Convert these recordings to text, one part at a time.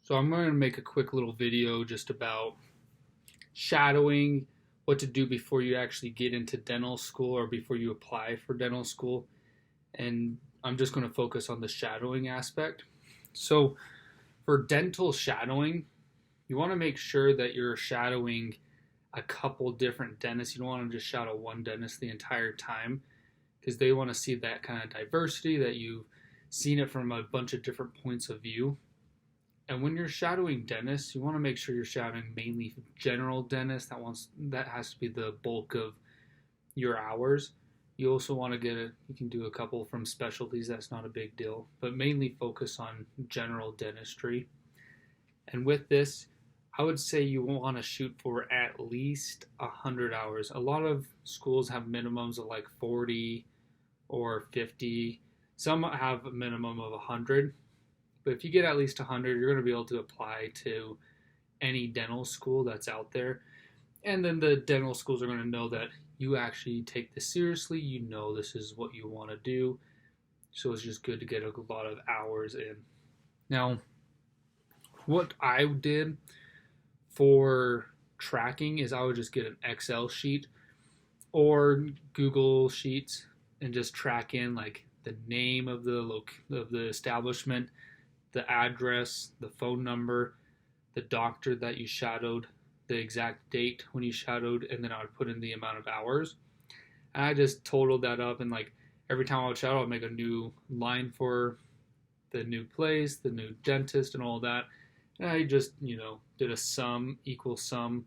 So I'm going to make a quick little video just about shadowing, what to do before you actually get into dental school or before you apply for dental school. And I'm just going to focus on the shadowing aspect. So for dental shadowing, you want to make sure that you're shadowing a couple different dentists. You don't want to just shadow one dentist the entire time because they want to see that kind of diversity, that you've seen it from a bunch of different points of view. And when you're shadowing dentists, you want to make sure you're shadowing mainly general dentists. That has to be the bulk of your hours. You also want to you can do a couple from specialties. That's not a big deal, but mainly focus on general dentistry. And with this, I would say you want to shoot for at least 100 hours. A lot of schools have minimums of like 40 or 50. Some have a minimum of 100. But if you get at least 100, you're going to be able to apply to any dental school that's out there. And then the dental schools are going to know that you actually take this seriously. You know this is what you want to do. So it's just good to get a lot of hours in. Now, what I did for tracking is I would just get an Excel sheet or Google Sheets and just track in like the name of the establishment, the address, the phone number, the doctor that you shadowed, the exact date when you shadowed, and then I would put in the amount of hours. And I just totaled that up, and like every time I would shadow, I'd make a new line for the new place, the new dentist, and all that. And I just, did a equal sum,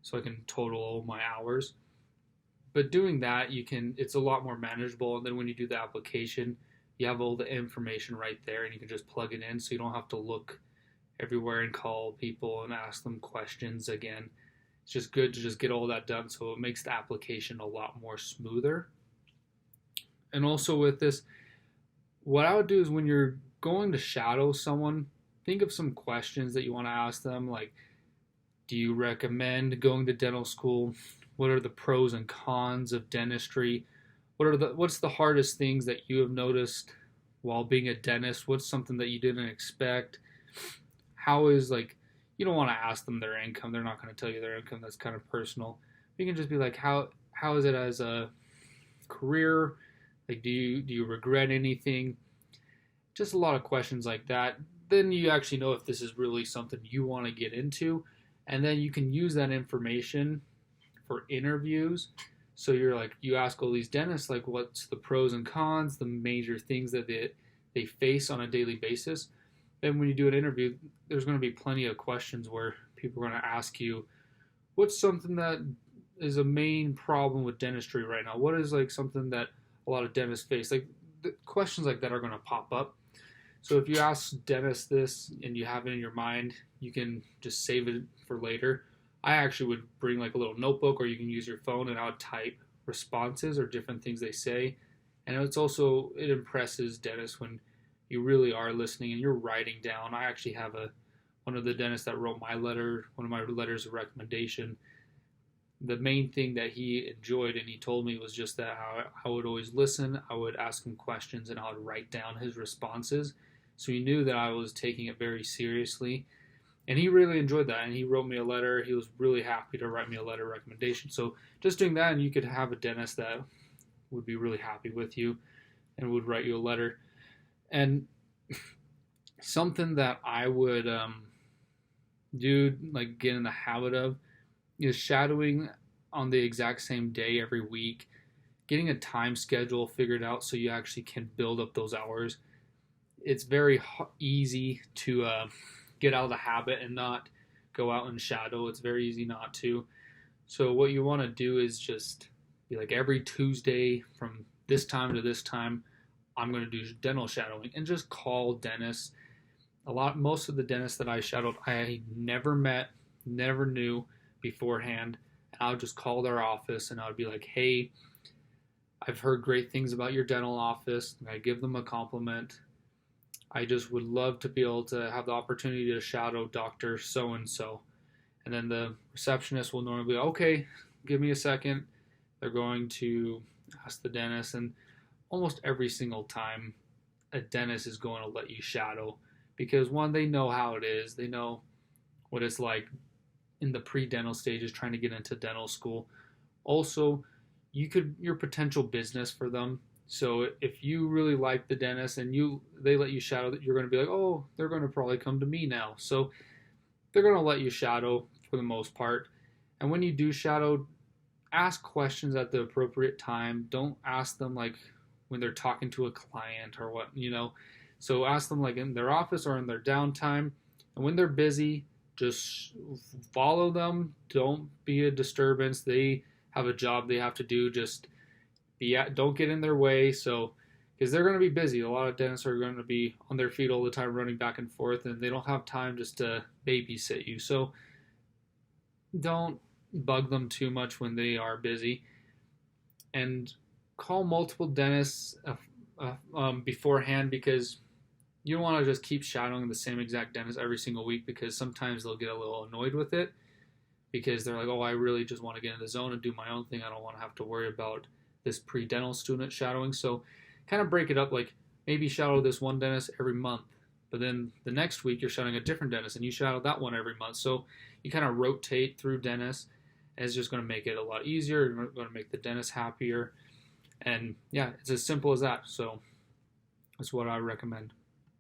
so I can total all my hours. But doing that, it's a lot more manageable. And then when you do the application, you have all the information right there and you can just plug it in so you don't have to look everywhere and call people and ask them questions again. It's just good to just get all that done so it makes the application a lot more smoother. And also with this, what I would do is when you're going to shadow someone, think of some questions that you want to ask them, like, do you recommend going to dental school? What are the pros and cons of dentistry? What's the hardest things that you have noticed while being a dentist? What's something that you didn't expect? You don't want to ask them their income. They're not going to tell you their income. That's kind of personal. You can just be like, how is it as a career? Like, do you regret anything? Just a lot of questions like that. Then you actually know if this is really something you want to get into. And then you can use that information for interviews. So you ask all these dentists, like, what's the pros and cons, the major things that they face on a daily basis. And when you do an interview, there's going to be plenty of questions where people are going to ask you, what's something that is a main problem with dentistry right now? What is like something that a lot of dentists face? Like questions like that are going to pop up. So if you ask dentists this and you have it in your mind, you can just save it for later. I actually would bring like a little notebook, or you can use your phone and I would type responses or different things they say. And it impresses dentists when you really are listening and you're writing down. I actually have one of the dentists that wrote one of my letters of recommendation. The main thing that he enjoyed and he told me was just that I would always listen, I would ask him questions, and I would write down his responses. So he knew that I was taking it very seriously. And he really enjoyed that, and he wrote me a letter. He was really happy to write me a letter of recommendation. So just doing that, and you could have a dentist that would be really happy with you and would write you a letter. And something that I would do, like get in the habit of, is shadowing on the exact same day every week, getting a time schedule figured out so you actually can build up those hours. It's very easy to get out of the habit and not go out and shadow. It's very easy not to. So what you want to do is just be like, every Tuesday from this time to this time, I'm going to do dental shadowing, and just call dentists. Most of the dentists that I shadowed, I never met, never knew beforehand. And I would just call their office and I would be like, hey, I've heard great things about your dental office. And I give them a compliment. I just would love to be able to have the opportunity to shadow Dr. So-and-so. And then the receptionist will normally be, okay, give me a second. They're going to ask the dentist. And almost every single time, a dentist is going to let you shadow because one, they know how it is. They know what it's like in the pre-dental stages trying to get into dental school. Also, you're potential business for them. So if you really like the dentist and they let you shadow, you're going to be like, oh, they're going to probably come to me now. So they're going to let you shadow for the most part. And when you do shadow, ask questions at the appropriate time. Don't ask them like when they're talking to a client or what. So ask them like in their office or in their downtime. And when they're busy, just follow them. Don't be a disturbance. They have a job they have to do. Just don't get in their way. So because they're going to be busy. A lot of dentists are going to be on their feet all the time, running back and forth, and they don't have time just to babysit you. So don't bug them too much when they are busy, and call multiple dentists beforehand, because you don't want to just keep shadowing the same exact dentist every single week, because sometimes they'll get a little annoyed with it because they're like, oh, I really just want to get in the zone and do my own thing. I don't want to have to worry about this pre-dental student shadowing. So kind of break it up, like maybe shadow this one dentist every month, but then the next week you're shadowing a different dentist and you shadow that one every month. So you kind of rotate through dentists, and it's just going to make it a lot easier. You're going to make the dentist happier. And yeah, it's as simple as that. So that's what I recommend.